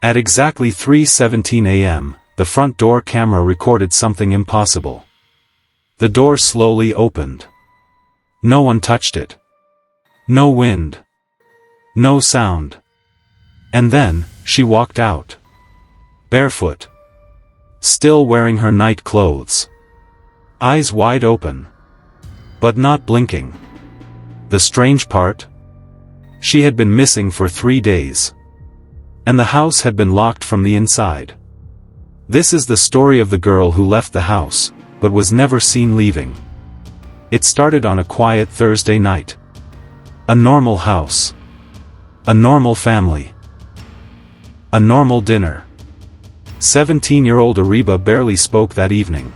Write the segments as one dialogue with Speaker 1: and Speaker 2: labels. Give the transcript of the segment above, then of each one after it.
Speaker 1: At exactly 3:17 a.m., the front door camera recorded something impossible. The door slowly opened. No one touched it. No wind. No sound. And then, she walked out. Barefoot. Still wearing her night clothes. Eyes wide open. But not blinking. The strange part? She had been missing for 3 days. And the house had been locked from the inside. This is the story of the girl who left the house, but was never seen leaving. It started on a quiet Thursday night. A normal house. A normal family. A normal dinner. 17-year-old Areeba barely spoke that evening.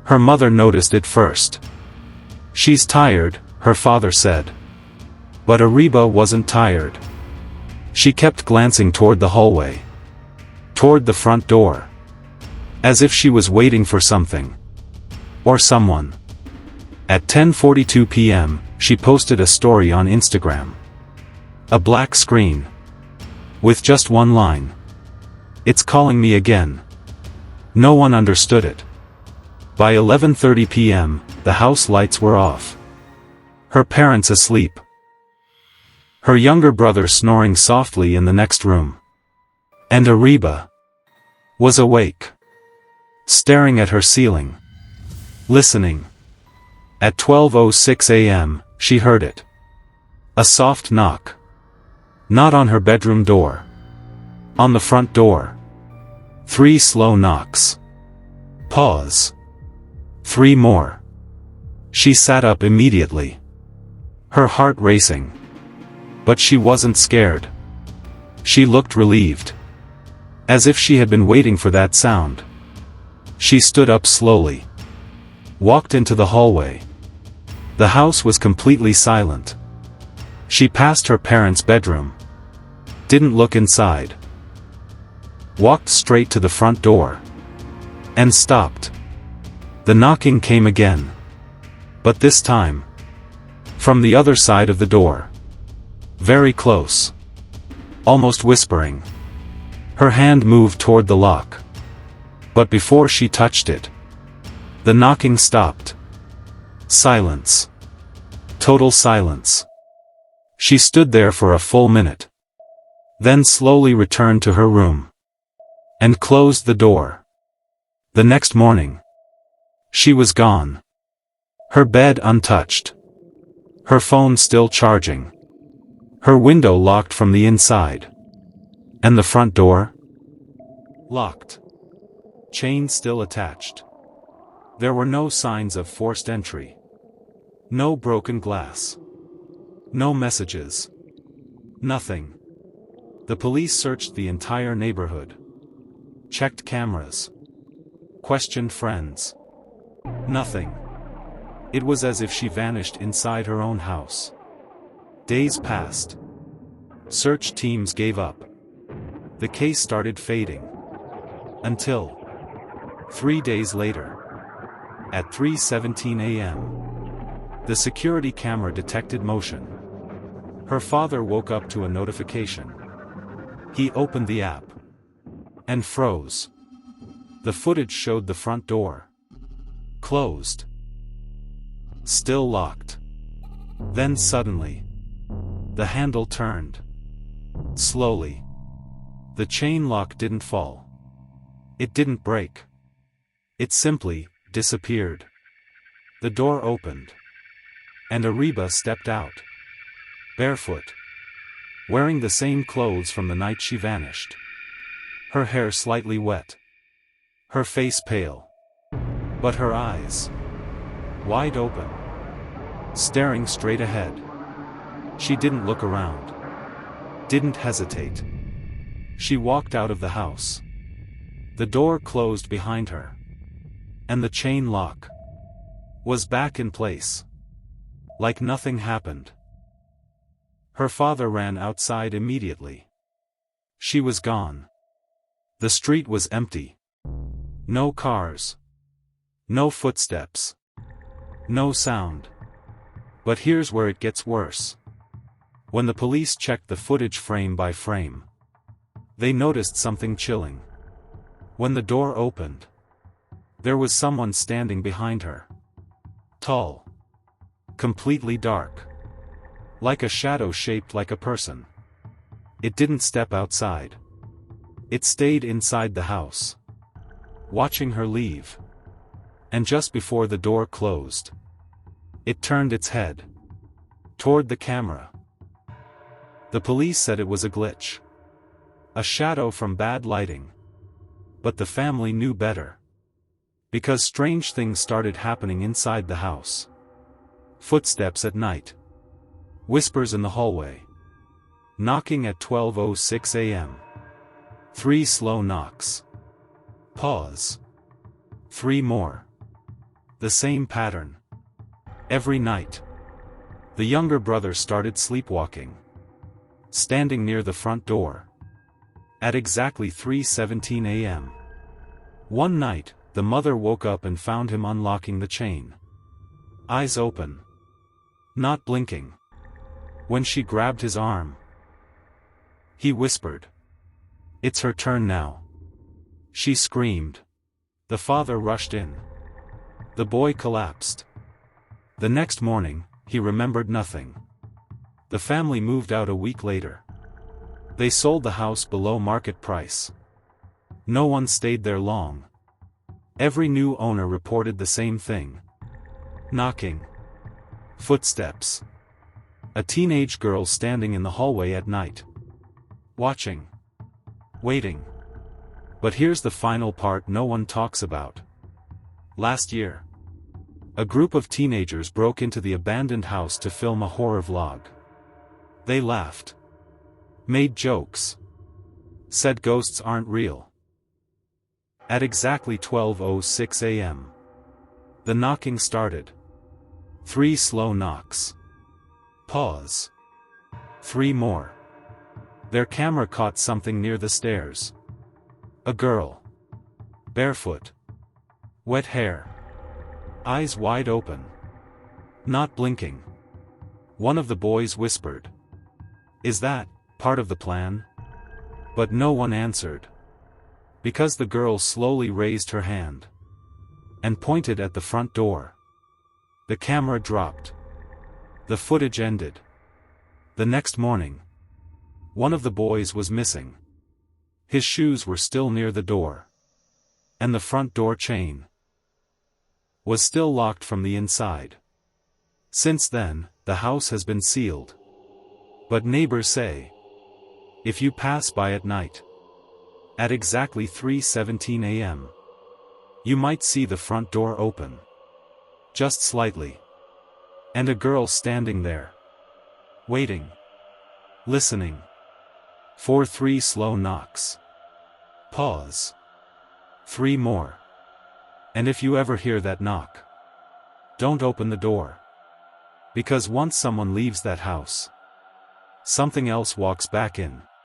Speaker 1: Her mother noticed it first. "She's tired," her father said. But Areeba wasn't tired. She kept glancing toward the hallway. Toward the front door. As if she was waiting for something. Or someone. At 10:42 p.m., she posted a story on Instagram. A black screen. With just one line. "It's calling me again." No one understood it. By 11:30 p.m., the house lights were off. Her parents asleep. Her younger brother snoring softly in the next room. And Areeba was awake. Staring at her ceiling. Listening. At 12:06 a.m., she heard it. A soft knock. Not on her bedroom door. On the front door. 3 slow knocks. Pause. 3 more. She sat up immediately. Her heart racing. But she wasn't scared. She looked relieved. As if she had been waiting for that sound. She stood up slowly. Walked into the hallway. The house was completely silent. She passed her parents' bedroom. Didn't look inside. Walked straight to the front door. And stopped. The knocking came again. But this time. From the other side of the door. Very close. Almost whispering. Her hand moved toward the lock. But before she touched it, the knocking stopped. Silence. Total silence. She stood there for a full minute. Then slowly returned to her room. And closed the door. The next morning. She was gone. Her bed untouched. Her phone still charging. Her window locked from the inside. And the front door? Locked. Chain still attached. There were no signs of forced entry. No broken glass. No messages. Nothing. The police searched the entire neighborhood. Checked cameras. Questioned friends. Nothing. It was as if she vanished inside her own house. Days passed. Search teams gave up. The case started fading. Until 3 days later. At 3:17 a.m. The security camera detected motion. Her father woke up to a notification. He opened the app. And froze. The footage showed the front door. Closed. Still locked. Then suddenly. The handle turned. Slowly. The chain lock didn't fall. It didn't break. It simply disappeared. The door opened. And Areeba stepped out. Barefoot. Wearing the same clothes from the night she vanished. Her hair slightly wet. Her face pale. But her eyes. Wide open. Staring straight ahead. She didn't look around. Didn't hesitate. She walked out of the house. The door closed behind her. And the chain lock was back in place. Like nothing happened. Her father ran outside immediately. She was gone. The street was empty. No cars. No footsteps. No sound. But here's where it gets worse. When the police checked the footage frame by frame, They noticed something chilling. When the door opened, there was someone standing behind her. Tall. Completely dark. Like a shadow shaped like a person. It didn't step outside. It stayed inside the house, watching her leave. And just before the door closed, it turned its head toward the camera. The police said it was a glitch. A shadow from bad lighting. But the family knew better. Because strange things started happening inside the house. Footsteps at night. Whispers in the hallway. Knocking at 12:06 a.m. 3 slow knocks. Pause. 3 more. The same pattern. Every night. The younger brother started sleepwalking. Standing near the front door. At exactly 3:17 a.m. One night, the mother woke up and found him unlocking the chain. Eyes open. Not blinking. When she grabbed his arm, he whispered, "It's her turn now." She screamed. The father rushed in. The boy collapsed. The next morning, he remembered nothing. The family moved out a week later. They sold the house below market price. No one stayed there long. Every new owner reported the same thing. Knocking. Footsteps. A teenage girl standing in the hallway at night. Watching. Waiting. But here's the final part no one talks about. Last year, a group of teenagers broke into the abandoned house to film a horror vlog. They laughed. Made jokes. Said ghosts aren't real. At exactly 12:06 a.m. the knocking started. 3 slow knocks. Pause. 3 more. Their camera caught something near the stairs. A girl. Barefoot. Wet hair. Eyes wide open. Not blinking. One of the boys whispered, "Is that part of the plan?" But no one answered. Because the girl slowly raised her hand and pointed at the front door. The camera dropped. The footage ended. The next morning, one of the boys was missing. His shoes were still near the door. And the front door chain was still locked from the inside. Since then, the house has been sealed. But neighbors say, if you pass by at night, at exactly 3:17 a.m., you might see the front door open. Just slightly. And a girl standing there. Waiting. Listening. For 3 slow knocks. Pause. 3 more. And if you ever hear that knock, don't open the door. Because once someone leaves that house, something else walks back in.